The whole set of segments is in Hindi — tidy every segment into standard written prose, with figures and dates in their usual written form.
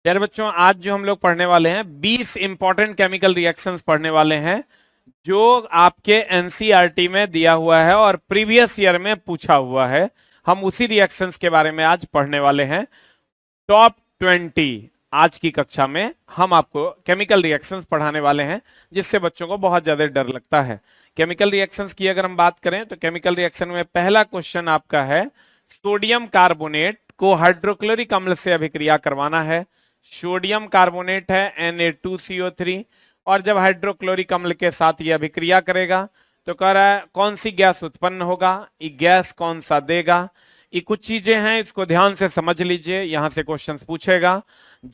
प्यारे बच्चों, आज जो हम लोग पढ़ने वाले हैं 20 इंपॉर्टेंट केमिकल रिएक्शंस पढ़ने वाले हैं जो आपके एनसीईआरटी में दिया हुआ है और प्रीवियस ईयर में पूछा हुआ है। हम उसी रिएक्शंस के बारे में आज पढ़ने वाले हैं। टॉप 20 आज की कक्षा में हम आपको केमिकल रिएक्शंस पढ़ाने वाले हैं जिससे बच्चों को बहुत ज्यादा डर लगता है। केमिकल रिएक्शंस की अगर हम बात करें तो केमिकल रिएक्शन में पहला क्वेश्चन आपका है, सोडियम कार्बोनेट को हाइड्रोक्लोरिक अम्ल से अभिक्रिया करवाना है। सोडियम कार्बोनेट है Na2CO3 और जब हाइड्रोक्लोरिक अम्ल के साथ यह अभिक्रिया करेगा तो कह रहा है कौन सी गैस उत्पन्न होगा, ये गैस कौन सा देगा। ये कुछ चीजें हैं, इसको ध्यान से समझ लीजिए, यहां से क्वेश्चंस पूछेगा।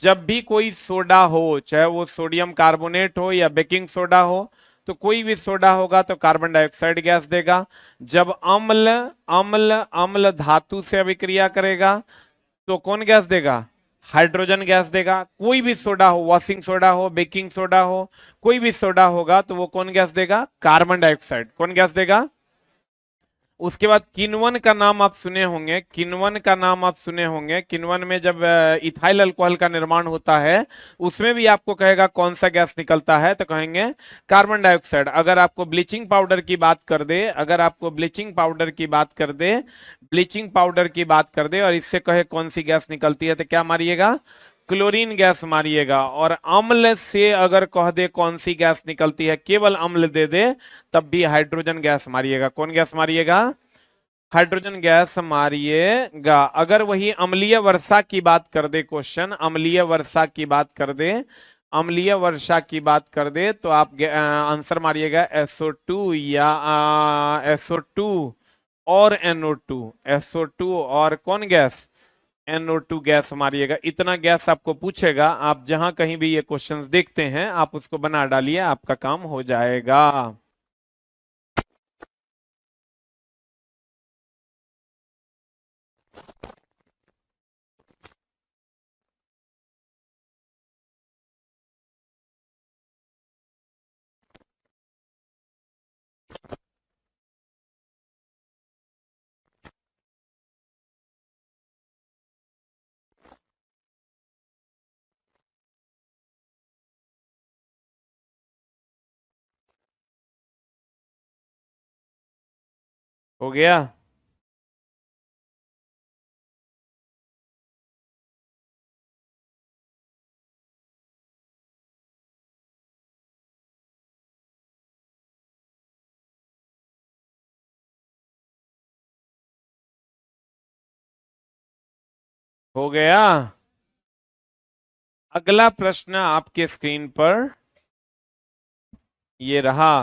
जब भी कोई सोडा हो, चाहे वो सोडियम कार्बोनेट हो या बेकिंग सोडा हो, तो कोई भी सोडा होगा तो कार्बन डाइऑक्साइड गैस देगा। जब अम्ल अम्ल अम्ल धातु से अभिक्रिया करेगा तो कौन गैस देगा, हाइड्रोजन गैस देगा। कोई भी सोडा हो, वॉशिंग सोडा हो, बेकिंग सोडा हो, कोई भी सोडा होगा तो वो कौन गैस देगा, कार्बन डाइऑक्साइड। कौन गैस देगा। उसके बाद किण्वन का नाम आप सुने होंगे, किण्वन का नाम आप सुने होंगे। किण्वन में जब इथाइल अल्कोहल का निर्माण होता है उसमें भी आपको कहेगा कौन सा गैस निकलता है, तो कहेंगे कार्बन डाइऑक्साइड। अगर आपको ब्लीचिंग पाउडर की बात कर दे, अगर आपको ब्लीचिंग पाउडर की बात कर दे, ब्लीचिंग पाउडर की बात कर दे और इससे कहे कौन सी गैस निकलती है, तो क्या मारिएगा, क्लोरीन गैस मारिएगा। और अम्ल से अगर कह दे कौन सी गैस निकलती है, केवल अम्ल दे दे, तब भी हाइड्रोजन गैस मारिएगा। कौन गैस मारिएगा, हाइड्रोजन गैस मारिएगा। अगर वही अम्लीय वर्षा की बात कर दे, क्वेश्चन अम्लीय वर्षा की बात कर दे, अम्लीय वर्षा की बात कर दे, तो आप आंसर मारिएगा SO2 या SO2 और NO2, SO2 और कौन गैस, NO2 गैस मारिएगा। इतना गैस आपको पूछेगा, आप जहां कहीं भी ये क्वेश्चंस देखते हैं आप उसको बना डालिए, आपका काम हो जाएगा। हो गया। हो गया। अगला प्रश्न आपके स्क्रीन पर ये रहा।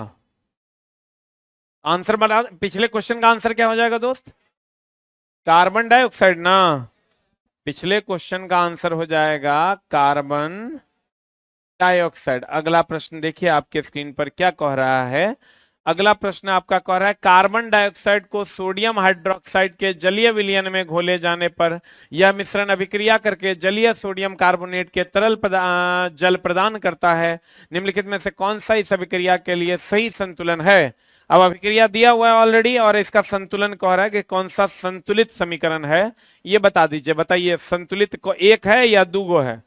आंसर बता, पिछले क्वेश्चन का आंसर क्या हो जाएगा दोस्त, कार्बन डाइऑक्साइड ना। पिछले क्वेश्चन का आंसर हो जाएगा कार्बन डाइऑक्साइड। अगला प्रश्न देखिए आपके स्क्रीन पर क्या कह रहा है। अगला प्रश्न आपका कह रहा है कार्बन डाइऑक्साइड को सोडियम हाइड्रोक्साइड के जलीय विलयन में घोले जाने पर यह मिश्रण अभिक्रिया करके जलीय सोडियम कार्बोनेट के तरल जल प्रदान करता है। निम्नलिखित में से कौन सा इस अभिक्रिया के लिए सही संतुलन है। अब अभिक्रिया दिया हुआ है ऑलरेडी और इसका संतुलन कह रहा है कि कौन सा संतुलित समीकरण है, ये बता दीजिए। बताइए, संतुलित को एक है या दूगो है,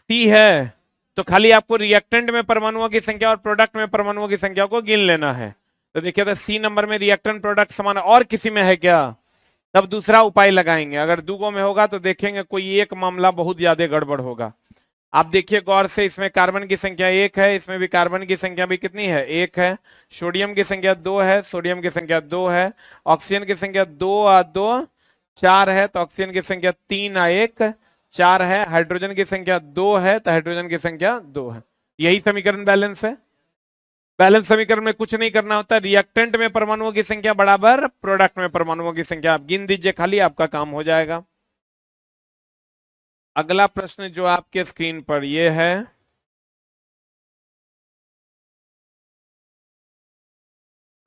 सी है। तो खाली आपको रिएक्टेंट में परमाणुओं की संख्या और प्रोडक्ट में परमाणुओं की संख्या को गिन लेना है। तो देखिए, तो सी नंबर में रिएक्टेंट प्रोडक्ट समान है, और किसी में है क्या, तब दूसरा उपाय लगाएंगे। अगर दूगों में होगा तो देखेंगे कोई एक मामला बहुत ज्यादा गड़बड़ होगा। आप देखिए गौर से, इसमें कार्बन की संख्या एक है, इसमें भी कार्बन की संख्या भी कितनी है, एक है। सोडियम की संख्या दो है, सोडियम की संख्या दो है। ऑक्सीजन की संख्या दो आ दो चार है, तो ऑक्सीजन की संख्या तीन आ एक चार है। हाइड्रोजन की संख्या दो है तो हाइड्रोजन की संख्या दो है। यही समीकरण बैलेंस है। बैलेंस समीकरण में कुछ नहीं करना होता, रिएक्टेंट में परमाणुओं की संख्या बराबर प्रोडक्ट में परमाणुओं की संख्या, आप गिन दीजिए खाली, आपका काम हो जाएगा। अगला प्रश्न जो आपके स्क्रीन पर ये है,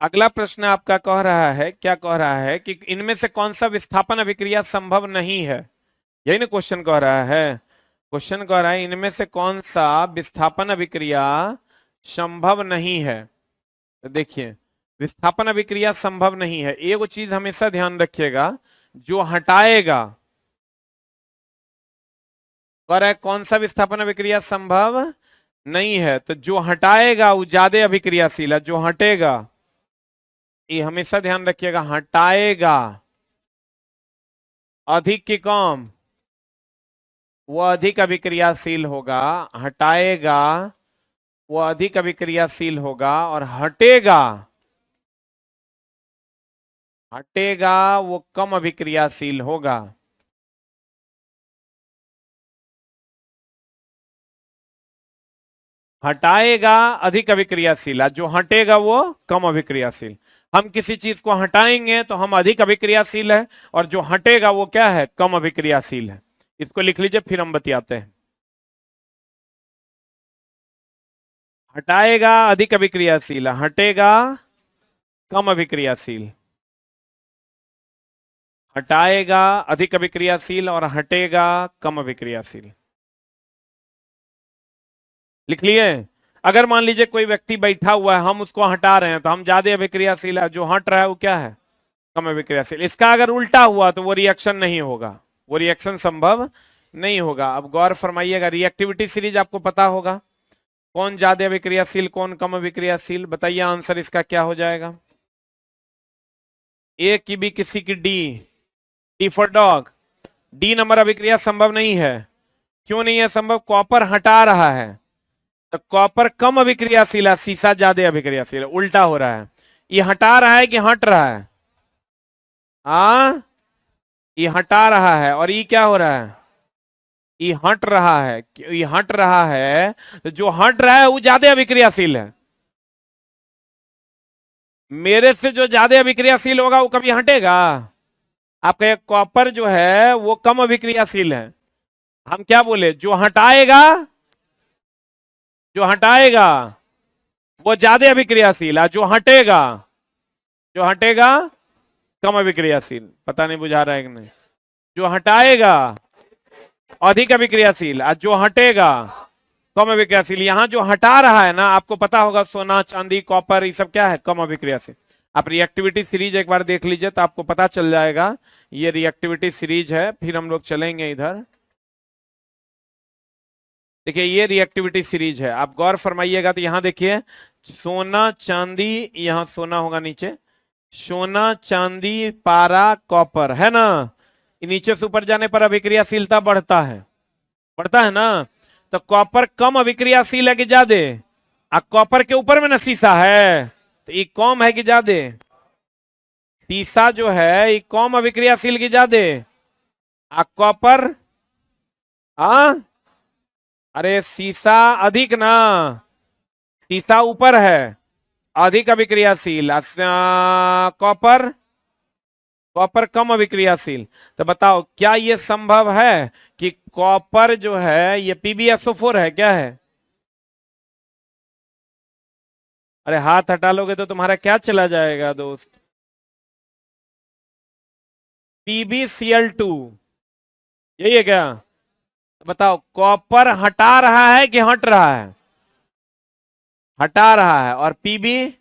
अगला प्रश्न आपका कह रहा है, क्या कह रहा है कि इनमें से कौन सा विस्थापन अभिक्रिया संभव नहीं है। यही ना क्वेश्चन कह रहा है। क्वेश्चन कह रहा है इनमें से कौन सा विस्थापन अभिक्रिया संभव नहीं है। तो देखिए, विस्थापन अभिक्रिया संभव नहीं है, एक चीज हमेशा ध्यान रखिएगा, जो हटाएगा और है कौन सा विस्थापन अभिक्रिया संभव नहीं है? तो जो हटाएगा वो ज्यादा अभिक्रियाशील है, जो हटेगा, ये हमेशा ध्यान रखिएगा, हटाएगा अधिक की कम, वो अधिक अभिक्रियाशील होगा। हटाएगा वो अधिक अभिक्रियाशील होगा, और हटेगा, हटेगा वो कम अभिक्रियाशील होगा। हटाएगा अधिक अभिक्रियाशील, जो हटेगा वो कम अभिक्रियाशील। हम किसी चीज को हटाएंगे तो हम अधिक अभिक्रियाशील है, और जो हटेगा वो क्या है? कम अभिक्रियाशील है। इसको लिख लीजिए, फिर हम बतियाते हैं। हटाएगा अधिक अभिक्रियाशील, हटेगा कम अभिक्रियाशील। हटाएगा अधिक अभिक्रियाशील और हटेगा कम अभिक्रियाशील। लिख लिए? अगर मान लीजिए कोई व्यक्ति बैठा हुआ है, हम उसको हटा रहे हैं, तो हम ज्यादा अभिक्रियाशील है, जो हट रहा है वो क्या है? कम अभिक्रियाशील। इसका अगर उल्टा हुआ तो वो रिएक्शन नहीं होगा, वो रिएक्शन संभव नहीं होगा। अब गौर फरमाइएगा, रिएक्टिविटी सीरीज आपको पता होगा, कौन ज्यादा अभिक्रियाशील कौन कम अभिक्रियाशील। बताइए आंसर इसका क्या हो जाएगा? ए की बी किसी की D, D for dog. D number अभिक्रिया संभव नहीं है। क्यों नहीं है संभव? कॉपर हटा रहा है, तो कॉपर कम अभिक्रियाशील है, सीसा ज्यादा अभिक्रियाशील है। उल्टा हो रहा है, ये हटा रहा है कि हट रहा है? हाँ, ये हटा रहा है, और ये क्या हो रहा है? ये हट रहा है। ये हट रहा है, तो जो हट रहा है वो ज्यादा अभिक्रियाशील है। मेरे से जो ज्यादा अभिक्रियाशील होगा वो कभी हटेगा? आपका एक कॉपर जो है वो कम अभिक्रियाशील है। हम क्या बोले? जो हटाएगा, जो हटाएगा वो ज्यादा अभिक्रियाशील है, जो हटेगा, जो हटेगा कम अभिक्रियाशील। पता नहीं बुझा रहा है कि नहीं? जो हटाएगा अधिक अभिक्रियाशील, जो हटेगा कम अभिक्रियाशील। यहां जो हटा रहा है ना, आपको पता होगा सोना चांदी कॉपर ये सब क्या है? कम अभिक्रियाशील। आप रिएक्टिविटी सीरीज एक बार देख लीजिए तो आपको पता चल जाएगा। ये रिएक्टिविटी सीरीज है, फिर हम लोग चलेंगे इधर। देखिए ये रिएक्टिविटी सीरीज है, आप गौर फरमाइएगा तो यहां देखिए, सोना चांदी, यहां सोना होगा नीचे, सोना चांदी पारा कॉपर, है ना? नीचे से ऊपर जाने पर अभिक्रियाशीलता बढ़ता है, बढ़ता है ना? तो कॉपर कम अभिक्रियाशील है कि ज्यादा? कॉपर के ऊपर में ना शीशा है, तो ये कम है कि ज्यादा? शीशा जो है ये कम अभिक्रियाशील की ज्यादा? कॉपर, हाँ, अरे शीशा अधिक ना, शीशा ऊपर है, अधिक अभिक्रियाशील। कॉपर, कॉपर कम अभिक्रियाशील। तो बताओ क्या ये संभव है कि कॉपर जो है ये PbSO4 है? क्या है? अरे हाथ हटा लोगे तो तुम्हारा क्या चला जाएगा दोस्त? PbCl2, यही है क्या? बताओ कॉपर हटा रहा है कि हट रहा है? हटा रहा है, और Pb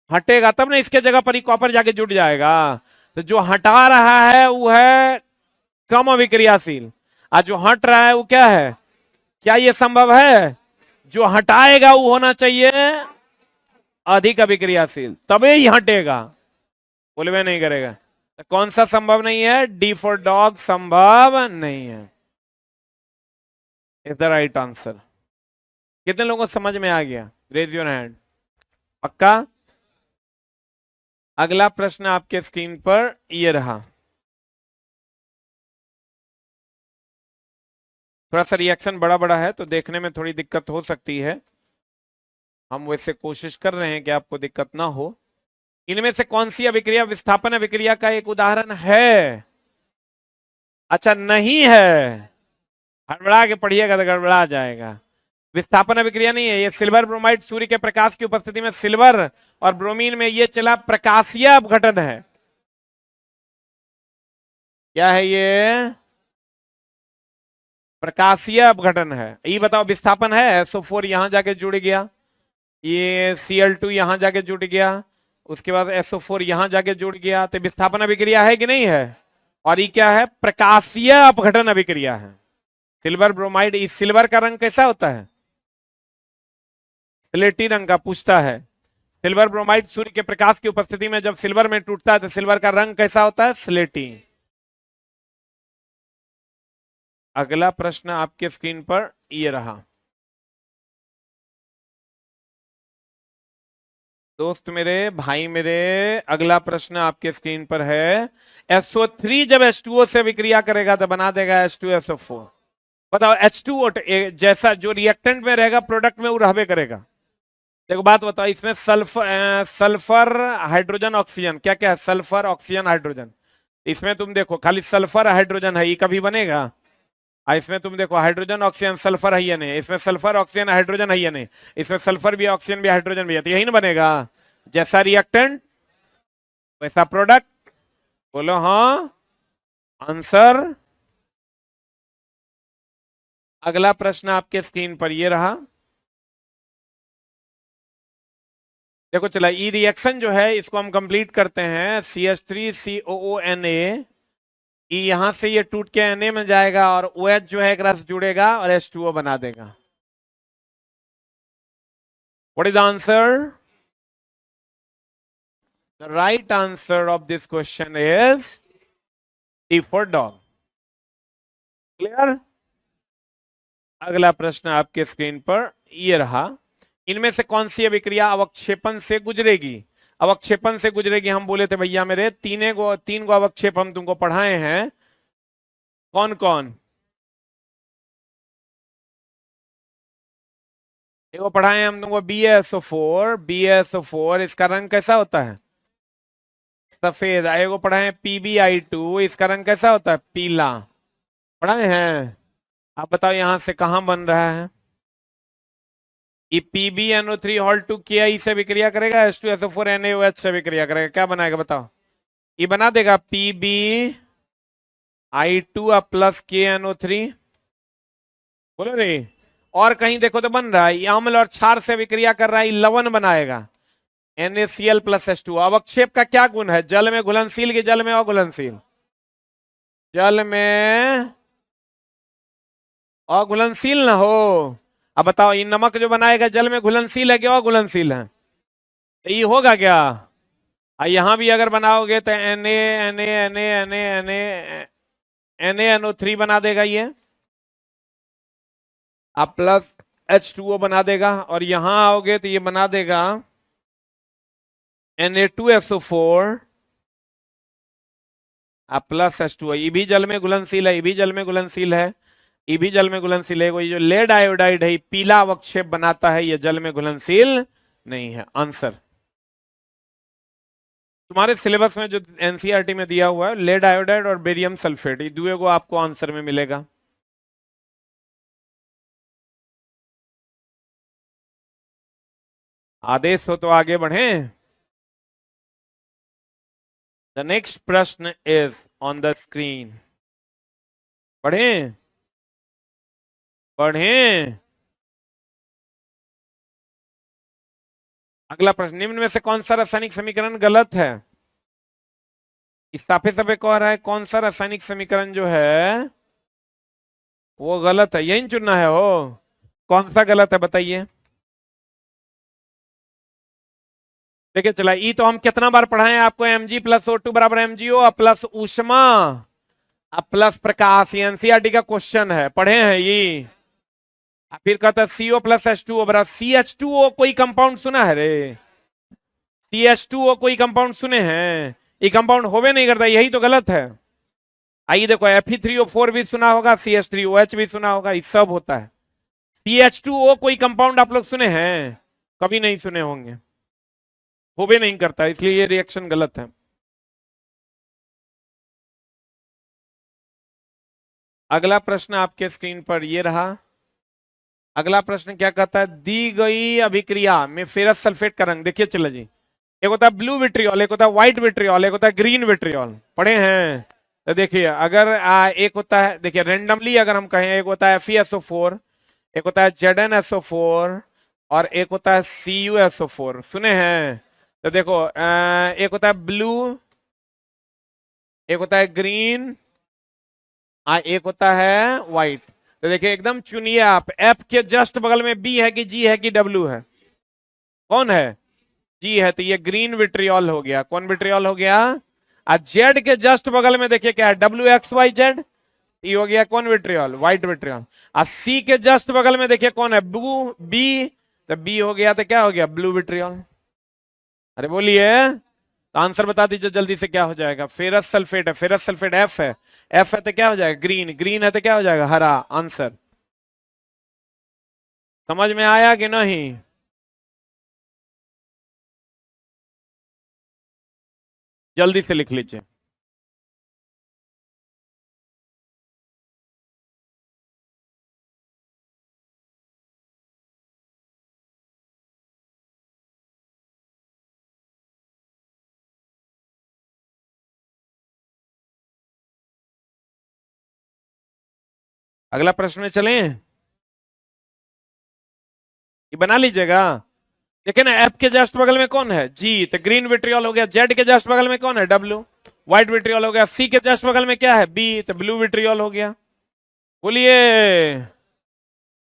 हटेगा तब ना इसके जगह पर ही कॉपर जाके जुड़ जाएगा। तो जो हटा रहा है वो है कम अभिक्रियाशील, और जो हट रहा है वो क्या है? क्या ये संभव है? जो हटाएगा वो होना चाहिए अधिक अभिक्रियाशील, तभी ही हटेगा, बोलवे नहीं करेगा। तो कौन सा संभव नहीं है? डी फॉर डॉग संभव नहीं है, इज द राइट आंसर। कितने लोगों को समझ में आ गया? Raise your hand. पक्का? अगला प्रश्न आपके स्क्रीन पर ये रहा। थोड़ा सा रिएक्शन बड़ा बड़ा है तो देखने में थोड़ी दिक्कत हो सकती है, हम वैसे कोशिश कर रहे हैं कि आपको दिक्कत ना हो। इनमें से कौन सी अभिक्रिया विस्थापन अभिक्रिया का एक उदाहरण है? अच्छा नहीं है, हड़बड़ा के पढ़िएगा तो गड़बड़ा जाएगा। विस्थापन अभिक्रिया नहीं है ये। सिल्वर ब्रोमाइड सूर्य के प्रकाश की उपस्थिति में सिल्वर और ब्रोमीन में ये चला प्रकाशीय अपघटन है। क्या है ये? प्रकाशीय अपघटन है। ये बताओ विस्थापन है? SO4 यहां जाके जुड़ गया, ये Cl2 यहां जाके जुड़ गया, उसके बाद SO4 यहां जाके जुड़ गया, तो विस्थापन अभिक्रिया है कि नहीं है? और ये क्या है? प्रकाशीय अपघटन अभिक्रिया है। सिल्वर ब्रोमाइड, इस सिल्वर का रंग कैसा होता है? स्लेटी रंग का। पूछता है सिल्वर ब्रोमाइड सूर्य के प्रकाश की उपस्थिति में जब सिल्वर में टूटता है तो सिल्वर का रंग कैसा होता है? स्लेटी। अगला प्रश्न आपके स्क्रीन पर ये रहा। दोस्त मेरे, भाई मेरे, अगला प्रश्न आपके स्क्रीन पर है। SO3 जब H2O से विक्रिया करेगा तो बना देगा H2SO4। बताओ H2O जैसा जो रिएक्टेंट में रहेगा प्रोडक्ट में वो रहबे करेगा। देखो बात बताओ, इसमें सल्फर सल्फर हाइड्रोजन ऑक्सीजन, क्या क्या है? Sulphur oxygen hydrogen. इसमें तुम देखो खाली सल्फर हाइड्रोजन है, ये कभी बनेगा? इसमें तुम देखो हाइड्रोजन ऑक्सीजन सल्फर है या नहीं? इसमें सल्फर ऑक्सीजन हाइड्रोजन है या नहीं? इसमें सल्फर भी ऑक्सीजन भी हाइड्रोजन भी है, तो यही ना बनेगा। जैसा रिएक्टेंट वैसा प्रोडक्ट। बोलो हाँ। आंसर। अगला प्रश्न आपके स्क्रीन पर ये रहा। देखो चला, ई रिएक्शन जो है इसको हम कंप्लीट करते हैं। CH3COONA, ई यहां से ये टूट के Na में जाएगा और OH जो है एक रस जुड़ेगा और H2O बना देगा। What is the answer? The right answer of this question is D for dog। Clear? अगला प्रश्न आपके स्क्रीन पर ये रहा। इनमें से कौन सी अभिक्रिया अवक्षेपण से गुजरेगी? अवक्षेपण से गुजरेगी। हम बोले थे भैया मेरे तीन गो अवक्षेप हम तुमको पढ़ाए हैं। कौन कौन? एगो पढ़ाए हैं हम तुमको BaSO4। BaSO4 इसका रंग कैसा होता है? सफेद। एगो पढ़ाए हैं PbI2, इसका रंग कैसा होता है? पीला। पढ़ाए हैं। आप बताओ यहां से कहां बन रहा है? ये PbNO3 KI से विक्रिया करेगा, H2SO4NaOH से विक्रिया करेगा, क्या बनाएगा बताओ? ये बना देगा PbI2 प्लस KNO3। बोलो रे। और कहीं देखो तो बन रहा है, अम्ल और क्षार से विक्रिया कर रहा है, लवण बनाएगा NaCl प्लस H2। अवक्षेप का क्या गुण है? जल में घुलनशील कि जल में अघुलनशील? जल में अघुलनशील ना हो। अब बताओ ये नमक जो बनाएगा जल में घुलनशील है कि अघुलनशील है? तो ये होगा क्या? यहां भी अगर बनाओगे तो NaNO3 बना देगा ये, आप प्लस H2O बना देगा। और यहां आओगे तो ये बना देगा Na2SO4 आप प्लस H2O। ये भी जल में घुलनशील है, ये भी जल में घुलनशील है, ये भी जल में घुलनशील है। ये जो लेड आयोडाइड है पीला अवक्षेप बनाता है, ये जल में घुलनशील नहीं है। आंसर तुम्हारे सिलेबस में जो एनसीईआरटी में दिया हुआ है लेड आयोडाइड और बेरियम सल्फेट, ये दुए को आपको आंसर में मिलेगा। आदेश हो तो आगे बढ़ें। द नेक्स्ट प्रश्न इज ऑन द स्क्रीन। पढ़ें पढ़ें। अगला प्रश्न, निम्न में से कौन सा रासायनिक समीकरण गलत है? इस साफे साफे कह रहा है कौन सा रासायनिक समीकरण जो है वो गलत है, यही चुनना है। हो कौन सा गलत है बताइए। देखिए चला, ई तो हम कितना बार पढ़ाए हैं आपको, Mg प्लस O2 बराबर MgO प्लस ऊष्मा प्लस प्रकाश। एनसीईआरटी का क्वेश्चन है, पढ़े हैं ये। फिर कहता है CO प्लस H2O बराबर CH2O। कोई कंपाउंड सुना है रे? CH2O कोई कंपाउंड सुने हैं? ये कंपाउंड होवे नहीं करता, यही तो गलत है। आइए देखो Fe3O4 भी सुना होगा, CH3OH भी सुना होगा, ये सब होता है। CH2O कोई कंपाउंड आप लोग सुने हैं? कभी नहीं सुने होंगे, होवे नहीं करता, इसलिए ये रिएक्शन गलत है। अगला प्रश्न आपके स्क्रीन पर ये रहा। अगला प्रश्न क्या कहता है? दी गई अभिक्रिया में फेरस सल्फेट का रंग, देखिए चलो जी, एक होता है ब्लू विट्रियोल, एक होता है व्हाइट विट्रियोल, एक होता है ग्रीन विट्रियोल। पढ़े हैं? तो देखिए अगर एक होता है, देखिए रेंडमली अगर हम कहें, एक होता है FeSO4, एक होता है ZnSO4 और एक होता है CuSO4। सुने हैं? तो देखो एक होता है ब्लू, एक होता है ग्रीन, एक होता है व्हाइट। तो देखिए एकदम चुनिए आप, एफ के जस्ट बगल में बी है कि जी है कि डब्ल्यू है? कौन है? जी है, तो ये ग्रीन विट्रियोल हो गया। कौन विट्रियोल हो गया? जेड के जस्ट बगल में देखिए क्या है, डब्ल्यू एक्स वाई जेड, ये हो गया कौन विट्रियोल? White vitriol. सी के जस्ट बगल में देखिए कौन है? ब्लू, बी, तो बी हो गया, तो क्या हो गया? Blue vitriol. अरे बोलिए, तो आंसर बता दीजिए जल्दी से, क्या हो जाएगा? फेरस सल्फेट है, फेरस सल्फेट एफ है, एफ है तो क्या हो जाएगा? ग्रीन, ग्रीन है तो क्या हो जाएगा? हरा। आंसर समझ में आया कि नहीं? जल्दी से लिख लीजिए। अगला प्रश्न में चलें, ये बना लीजिएगा। लेकिन एफ के जस्ट बगल में कौन है? जी, तो ग्रीन विट्रियोल हो गया। जेड के जस्ट बगल में कौन है? डब्ल्यू, व्हाइट विट्रियोल हो गया। सी के जस्ट बगल में क्या है? बी, तो ब्लू विट्रियोल हो गया। बोलिए,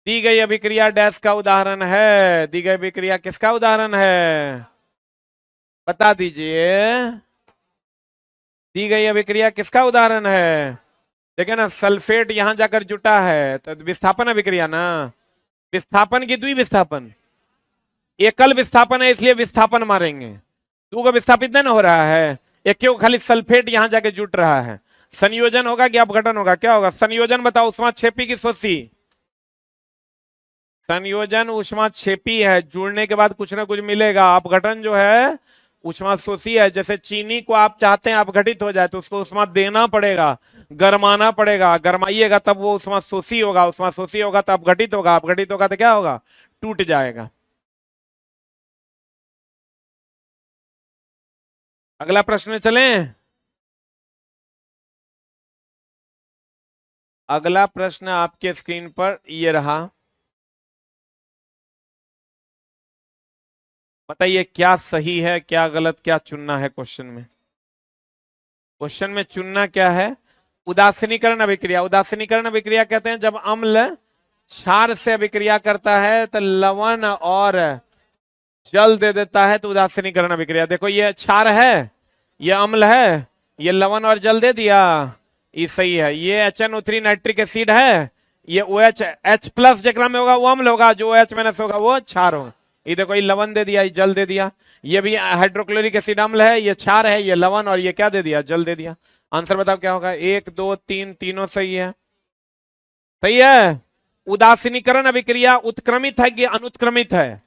दी गई अभिक्रिया डैश का उदाहरण है? दी गई अभिक्रिया किसका उदाहरण है? बता दीजिए, दी गई अभिक्रिया किसका उदाहरण है? देखिए ना, सल्फेट यहां जाकर जुटा है तो विस्थापन अभिक्रिया ना, विस्थापन की द्विविस्थापन, एकल विस्थापन है इसलिए विस्थापन मारेंगे। दो का विस्थापित नहीं ना हो रहा है, एक क्यों खाली सल्फेट यहां जाके जुट रहा है। संयोजन होगा कि अपघटन होगा? क्या होगा? संयोजन बताओ, उष्मा क्षेपी की शोषी? संयोजन उष्मा क्षेपी है, जुड़ने के बाद कुछ ना कुछ मिलेगा। अपघटन जो है उष्मा शोषी है। जैसे चीनी को आप चाहते हैं अपघटित हो जाए तो उसको उष्मा देना पड़ेगा, गरमाना पड़ेगा, गरमाइएगा तब वो उष्मा शोषी होगा, उष्मा शोषी होगा तो अपघटित होगा, अपघटित होगा तो क्या होगा? टूट जाएगा। अगला प्रश्न में चलें। अगला प्रश्न आपके स्क्रीन पर ये रहा, बताइए क्या सही है क्या गलत, क्या चुनना है क्वेश्चन में? क्वेश्चन में चुनना क्या है? उदासीनीकरण अभिक्रिया। उदासीनीकरण अभिक्रिया कहते हैं जब अम्ल क्षार से अभिक्रिया करता है तो लवण और जल दे देता है, तो उदासीनीकरण अभिक्रिया। देखो ये क्षार है, ये अम्ल है, ये लवण और जल दे दिया, ये सही है। ये HNO3 नाइट्रिक एसिड है, ये OH, H प्लस जकरा में होगा वो अम्ल होगा, जो OH माइनस होगा वो क्षार होगा। ये देखो, ये लवण दे दिया, ये जल दे दिया। ये भी हाइड्रोक्लोरिक एसिड अम्ल है, ये क्षार है, ये लवण, और ये क्या दे दिया? जल दे दिया। आंसर बताओ क्या होगा? एक, दो, तीन, तीनों सही है। सही है। उदासीनीकरण अभिक्रिया उत्क्रमित है कि अनुत्क्रमित है?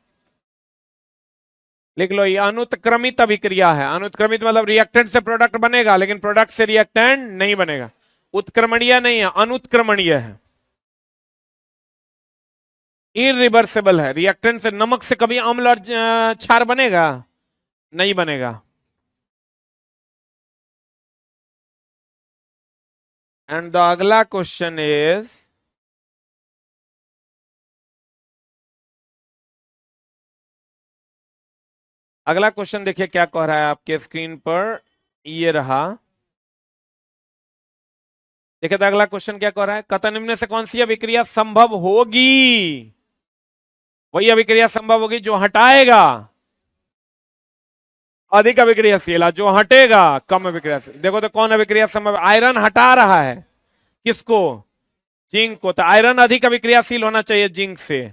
लिख लो, ये अनुत्क्रमित अभिक्रिया है। अनुत्क्रमित मतलब रिएक्टेंट से प्रोडक्ट बनेगा लेकिन प्रोडक्ट से रिएक्टेंट नहीं बनेगा। उत्क्रमणीय नहीं है, अनुत्क्रमणीय है। इरिवर्सिबल है। रिएक्टेंट से, नमक से कभी अम्ल और क्षार बनेगा? नहीं बनेगा। एंड द अगला क्वेश्चन इज, अगला क्वेश्चन देखिए क्या कह रहा है आपके स्क्रीन पर, ये रहा। देखिए तो अगला क्वेश्चन क्या कह रहा है, कथन निम्न से कौन सी अभिक्रिया संभव होगी? वही अभिक्रिया संभव होगी जो हटाएगा अधिक अभिक्रियाशील, जो हटेगा कम अभिक्रियाशील। देखो तो कौन अभिक्रिया संभव? आयरन हटा रहा है किसको? जिंक को, तो आयरन अधिक अभिक्रियाशील होना चाहिए जिंक से।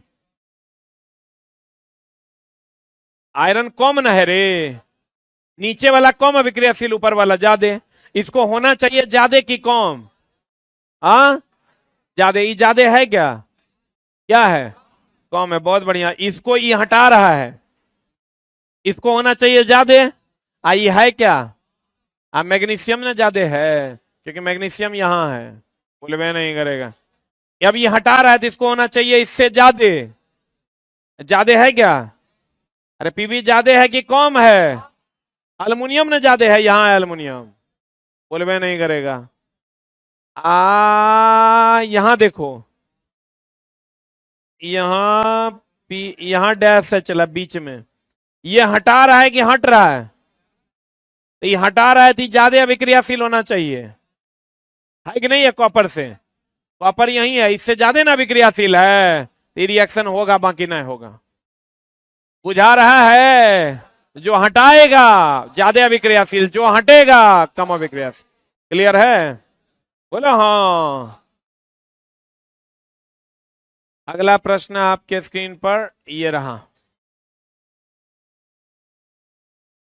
आयरन कॉमन है रे, नीचे वाला कम अभिक्रियाशील, ऊपर वाला ज्यादा। इसको होना चाहिए ज्यादा की कम? हाँ, ज्यादा। ये ज्यादा है क्या? क्या है? कम है। बहुत बढ़िया, इसको ये हटा रहा है, इसको होना चाहिए ज्यादा। ये है क्या? मैग्नीशियम ना ज्यादा है, क्योंकि मैग्नीशियम यहां है, बोले मैं नहीं करेगा। अब ये हटा रहा है तो इसको होना चाहिए इससे ज्यादा। ज्यादा है क्या? अरे पीबी ज्यादा है कि कम है? अल्युमिनियम ना ज्यादा है, यहाँ है अल्युमिनियम, बोले मैं नहीं करेगा। यहां देखो, यहाँ पी, यहाँ डैश है चला बीच में, ये हटा रहा है कि हट रहा है? तो ये हटा रहा है तो ज्यादा अभिक्रियाशील होना चाहिए, है कि नहीं? है कॉपर से, कॉपर यही है, इससे ज्यादा ना विक्रियाशील है तो रिएक्शन होगा, बाकी नहीं होगा। बुझा रहा है? जो हटाएगा ज्यादा अभिक्रियाशील, जो हटेगा कम अभिक्रियाशील। क्लियर है? बोलो हाँ। अगला प्रश्न आपके स्क्रीन पर ये रहा।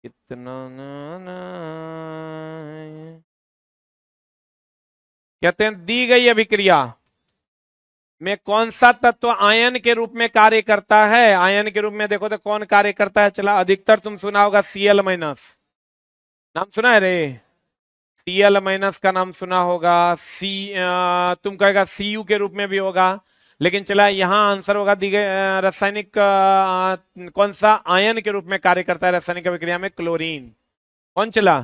कितना कहते हैं दी गई अभिक्रिया में कौन सा तत्व आयन के रूप में कार्य करता है? आयन के रूप में देखो तो कौन कार्य करता है? चला, अधिकतर तुम सुना होगा Cl माइनस, नाम सुना है रे? Cl माइनस का नाम सुना होगा। तुम कहेगा Cu के रूप में भी होगा, लेकिन चला यहाँ आंसर होगा दी गई रासायनिक कौन सा आयन के रूप में कार्य करता है रासायनिक अभिक्रिया में? क्लोरीन। कौन चला?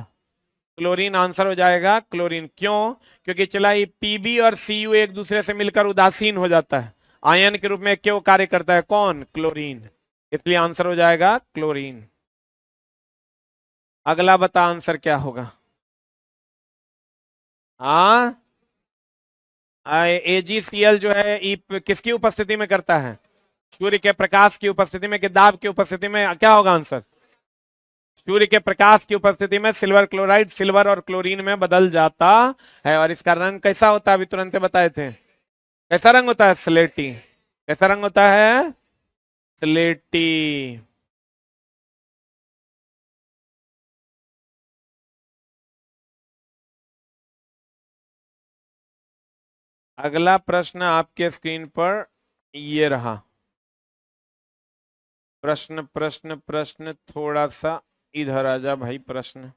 क्लोरीन आंसर हो जाएगा, क्लोरीन। क्यों? क्योंकि चला ये Pb और Cu एक दूसरे से मिलकर उदासीन हो जाता है, आयन के रूप में क्यों कार्य करता है? कौन? क्लोरीन। इसलिए आंसर हो जाएगा क्लोरीन। अगला बता आंसर क्या होगा? हाँ, AgCl जो है किसकी उपस्थिति में करता है? सूर्य के प्रकाश की उपस्थिति में कि दाब की उपस्थिति में? क्या होगा आंसर? सूर्य के प्रकाश की उपस्थिति में सिल्वर क्लोराइड सिल्वर और क्लोरीन में बदल जाता है। और इसका रंग कैसा होता है? अभी तुरंत बताए थे। कैसा रंग होता है? स्लेटी। कैसा रंग होता है? स्लेटी। अगला प्रश्न आपके स्क्रीन पर ये रहा। प्रश्न प्रश्न प्रश्न थोड़ा सा इधर आ जा भाई। प्रश्न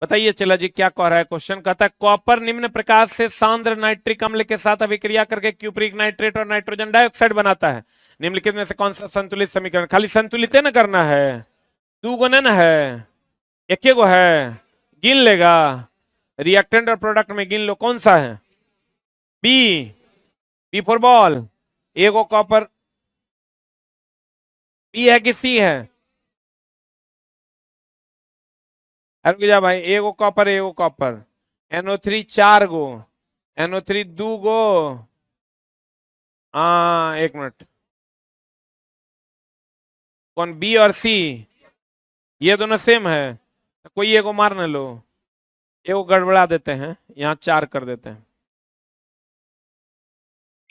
बताइए। चला जी, क्या कह रहा है क्वेश्चन? कहता है कॉपर निम्न प्रकार से सांद्र नाइट्रिक अम्ल के साथ अभिक्रिया करके क्यूप्रिक नाइट्रेट और नाइट्रोजन डाइऑक्साइड बनाता है। निम्नलिखित में से कौन सा संतुलित समीकरण? खाली संतुलित है ना करना है, दो गो ना है, एक गो है, गिन लेगा। रिएक्टेंट और प्रोडक्ट में गिन लो कौन सा है। B, B for ball. एगो कॉपर बी है कि सी है? रुक जा भाई, एगो कॉपर एगो कॉपर। NO3 चार गो, NO3 दो गो। हाँ एक मिनट, कौन बी और सी? ये दोनों सेम है, कोई एगो मार न लो, एगो गड़बड़ा देते हैं, यहाँ चार कर देते हैं।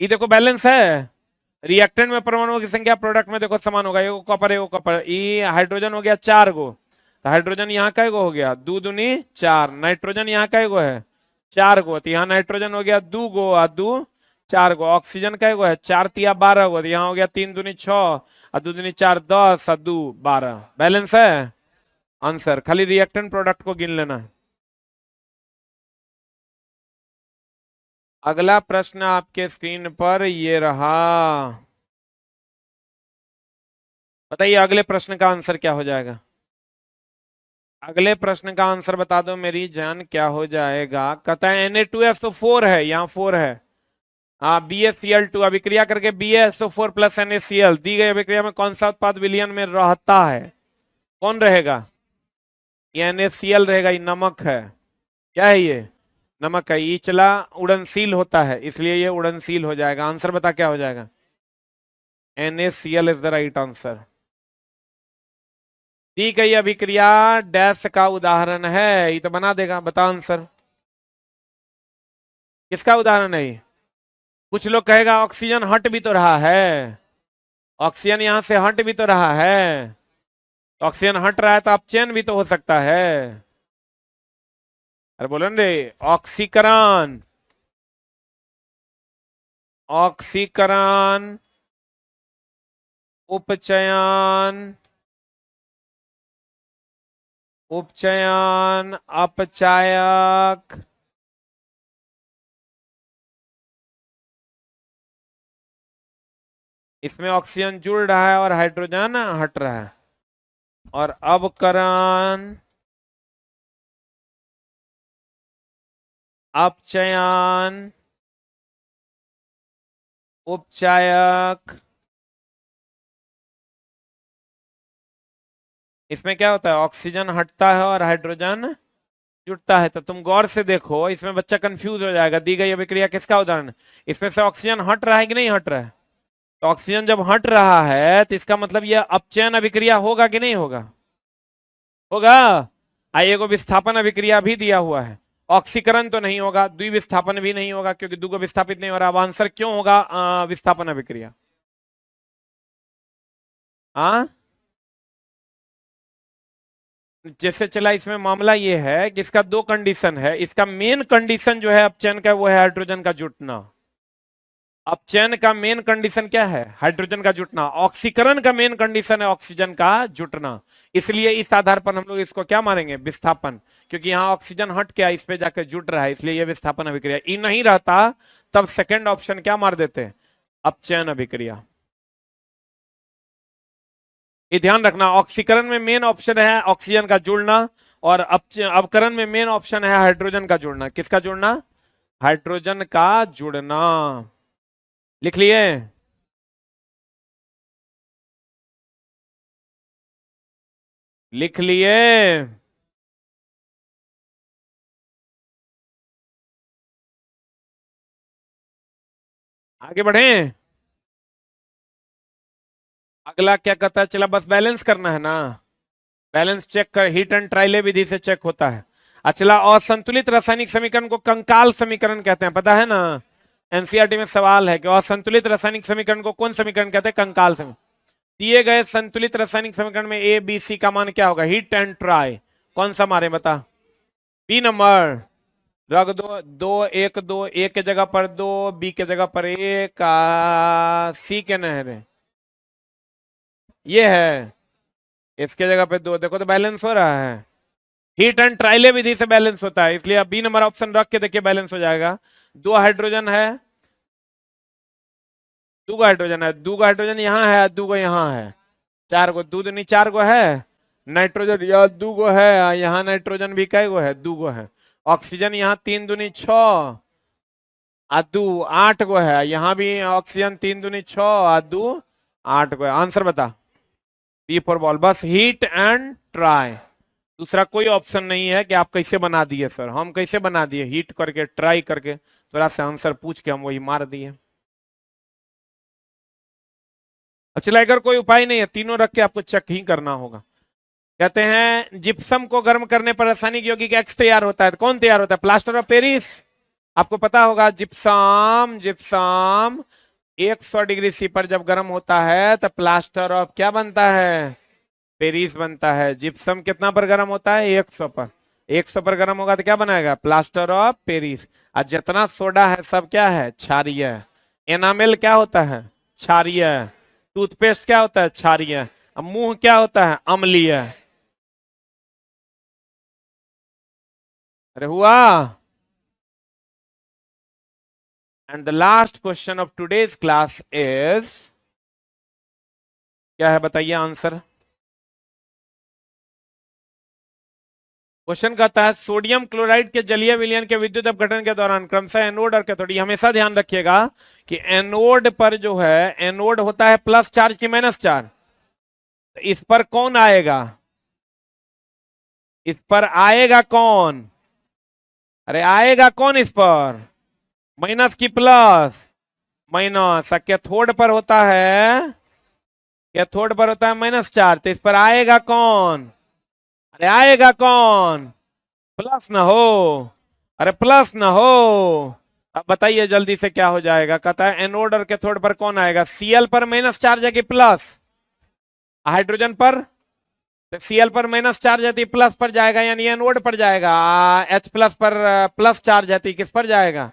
ये देखो बैलेंस है। रिएक्टेंट में परमाणुओं की संख्या प्रोडक्ट में देखो समान होगा, एगो कॉपर एगो कॉपर। ये हाइड्रोजन हो गया चार गो, तो हाइड्रोजन यहाँ का एगो हो गया, दो दूनी चार। नाइट्रोजन यहाँ का एगो है चार गो, तो यहाँ नाइट्रोजन हो गया दो गो और दो चार गो। ऑक्सीजन का एगो है चार तिया बारह गो, तो यहाँ हो गया तीन दूनी छह और दो दूनी चार दस और दो बारह। बैलेंस है आंसर, खाली रिएक्टेंट प्रोडक्ट को गिन लेना है। अगला प्रश्न आपके स्क्रीन पर ये रहा। बताइए अगले प्रश्न का आंसर क्या हो जाएगा? अगले प्रश्न का आंसर बता दो मेरी जान, क्या हो जाएगा? कहता है Na2SO4 है, यहाँ 4 है। हाँ, BaCl2 अभिक्रिया करके BaSO4 प्लस NaCl दी गई अभिक्रिया में कौन सा उत्पाद विलयन में रहता है? कौन रहेगा? ये NaCl रहेगा, ये नमक है। क्या है ये? नमक है। ये चला उड़नशील होता है, इसलिए ये उड़नशील हो जाएगा। आंसर बता क्या हो जाएगा? NaCl is the right answer. दी गई अभिक्रिया डैश का उदाहरण है, ये तो बना देगा। बता आंसर, किसका उदाहरण है ये? कुछ लोग कहेगा ऑक्सीजन हट भी तो रहा है, ऑक्सीजन यहां से हट भी तो रहा है। ऑक्सीजन हट रहा है तो अपचयन भी तो हो सकता है। अरे बोलो रे, ऑक्सीकरण, ऑक्सीकरण, उपचयन, उपचयन, अपचायक। इसमें ऑक्सीजन जुड़ रहा है और हाइड्रोजन हट रहा है। और अवकरण, अपचयन, उपचायक, इसमें क्या होता है, ऑक्सीजन हटता है और हाइड्रोजन जुटता है। तो तुम गौर से देखो, इसमें बच्चा कंफ्यूज हो जाएगा। दी गई अभिक्रिया किसका उदाहरण है? इसमें से ऑक्सीजन हट रहा है कि नहीं हट रहा है? तो ऑक्सीजन जब हट रहा है तो इसका मतलब यह अपचयन अभिक्रिया होगा कि नहीं होगा? होगा। आइए को विस्थापन अभिक्रिया भी दिया हुआ है। ऑक्सीकरण तो नहीं होगा, द्विविस्थापन भी नहीं होगा क्योंकि दुगो विस्थापित नहीं हो रहा। अब आंसर क्यों होगा विस्थापन अभिक्रिया? हाँ, जैसे चला इसमें मामला ये है कि इसका दो कंडीशन है। इसका मेन कंडीशन जो है अपचयन का वो है हाइड्रोजन का जुटना। अपचयन का मेन कंडीशन क्या है? हाइड्रोजन का जुटना। ऑक्सीकरण का मेन कंडीशन है ऑक्सीजन का जुटना। इसलिए इस आधार पर हम लोग इसको क्या मारेंगे? विस्थापन। क्योंकि यहाँ ऑक्सीजन हट के इस पे जाकर जुट रहा है, इसलिए यह विस्थापन अभिक्रिया। ई नहीं रहता तब सेकेंड ऑप्शन क्या मार देते? अपचयन अभिक्रिया। ये ध्यान रखना, ऑक्सीकरण में मेन ऑप्शन है ऑक्सीजन का जुड़ना, और अपकरण में मेन ऑप्शन है हाइड्रोजन का जुड़ना। किसका जुड़ना? हाइड्रोजन का जुड़ना। लिख लिए? लिख लिए? आगे बढ़े। अगला क्या कहता है? चला बस बैलेंस करना है ना। बैलेंस चेक कर, हीट एंड ट्रायले विधि से चेक होता है। अचला असंतुलित रासायनिक समीकरण को कंकाल समीकरण कहते हैं, पता है ना? एनसीईआरटी में सवाल है कि असंतुलित रासायनिक समीकरण को कौन समीकरण कहते हैं? कंकाल समीकरण। दिए गए संतुलित रासायनिक समीकरण में ए बी सी का मान क्या होगा? हीट एंड ट्राई कौन सा मारे बता? B number. रख दो, दो एक, दो ए के जगह पर दो, बी के जगह पर एक, सी के नहर ये है, इसके जगह पे दो। देखो तो बैलेंस हो रहा है। हीट एंड ट्रायले विधि से बैलेंस होता है, इसलिए बी नंबर ऑप्शन रख के देखिए बैलेंस हो जाएगा। दो हाइड्रोजन है, दो हाइड्रोजन है, दो हाइड्रोजन यहाँ है, दो यहाँ है, चार गो। दो दूनी चार गो है नाइट्रोजन, यह दो गो है, यहाँ नाइट्रोजन भी कई गो है? दो गो है। ऑक्सीजन यहाँ तीन दूनी छ, दो आठ गो है। यहाँ भी ऑक्सीजन तीन दूनी छ, दो आठ गो है। आंसर बता। B for ball. बस हीट एंड ट्राई, दूसरा कोई ऑप्शन नहीं है कि आप कैसे बना दिए सर। हम कैसे बना दिए? हीट करके, ट्राई करके, थोड़ा सा आंसर पूछ के हम वही मार दिए। अब चला, अगर कोई उपाय नहीं है, तीनों रख के आपको चेक ही करना होगा। कहते हैं जिप्सम को गर्म करने पर रासायनिक यौगिक एक्स तैयार होता है। तो कौन तैयार होता है? Plaster of Paris. आपको पता होगा जिप्सम, जिप्सम 100 डिग्री सी पर जब गर्म होता है तो प्लास्टर ऑफ क्या बनता है? पेरिस बनता है। जिप्सम कितना पर गर्म होता है? 100 पर। 100 पर गर्म होगा तो क्या बनाएगा? Plaster of Paris. और जितना सोडा है सब क्या है? क्षारीय। एनामेल क्या होता है? क्षारीय। टूथपेस्ट क्या होता है? क्षारीय। अब मुंह क्या होता है? अम्लीय। अरे हुआ। And the last question of today's class is, क्या है बताइए आंसर। क्वेश्चन कहता है सोडियम क्लोराइड के जलीय विलयन के विद्युत अपघटन के दौरान क्रमशः एनोड और कैथोड। हमेशा ध्यान रखिएगा कि एनोड पर जो है, एनोड होता है प्लस चार्ज की माइनस चार्ज। तो इस पर कौन आएगा? इस पर आएगा कौन? अरे आएगा कौन इस पर? माइनस की प्लस? माइनस। कैथोड पर होता है, कैथोड पर होता है माइनस चार्ज, तो इस पर आएगा कौन? अरे आएगा कौन? प्लस ना हो। अरे प्लस ना हो। अब बताइए जल्दी से क्या हो जाएगा। कहता है एनोड और कैथोड पर कौन आएगा? सीएल पर माइनस चार्ज है कि प्लस? हाइड्रोजन पर? तो सीएल पर माइनस चार्ज है तो प्लस पर जाएगा, यानी एनोड पर जाएगा। एच प्लस पर प्लस चार्ज है तो किस पर जाएगा?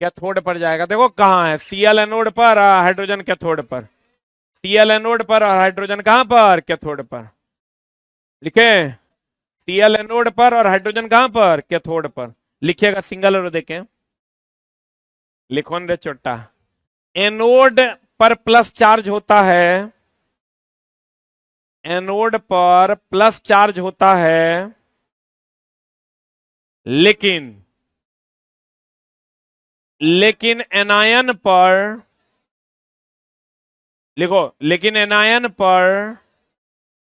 कैथोड पर जाएगा। देखो कहाँ है? सीएल एनोड पर, हाइड्रोजन कैथोड पर। सीएल एनोड पर और हाइड्रोजन कहां पर? कैथोड पर। लिखे? सीएल एनोड पर और हाइड्रोजन कहां पर? कैथोड पर। लिखिएगा सिंगल और देखें। लिखो रे छोटा। एनोड पर प्लस चार्ज होता है, एनोड पर प्लस चार्ज होता है, लेकिन एनायन पर, लिखो, लेकिन एनायन पर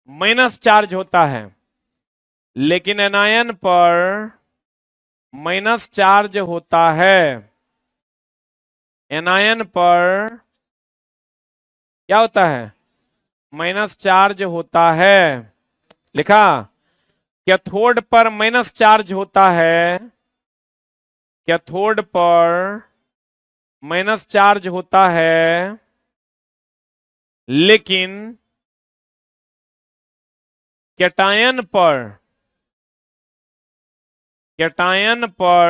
माइनस चार्ज होता है, लेकिन एनायन पर माइनस चार्ज होता है। एनायन पर क्या होता है? माइनस चार्ज होता है। लिखा। कैथोड पर माइनस चार्ज होता है। कैथोड पर माइनस चार्ज होता है, लेकिन कैटायन पर कैटायन पर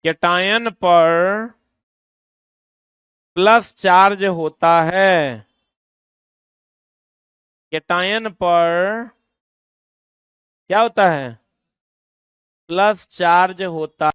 कैटायन पर प्लस चार्ज होता है। कैटायन पर क्या होता है? प्लस चार्ज होता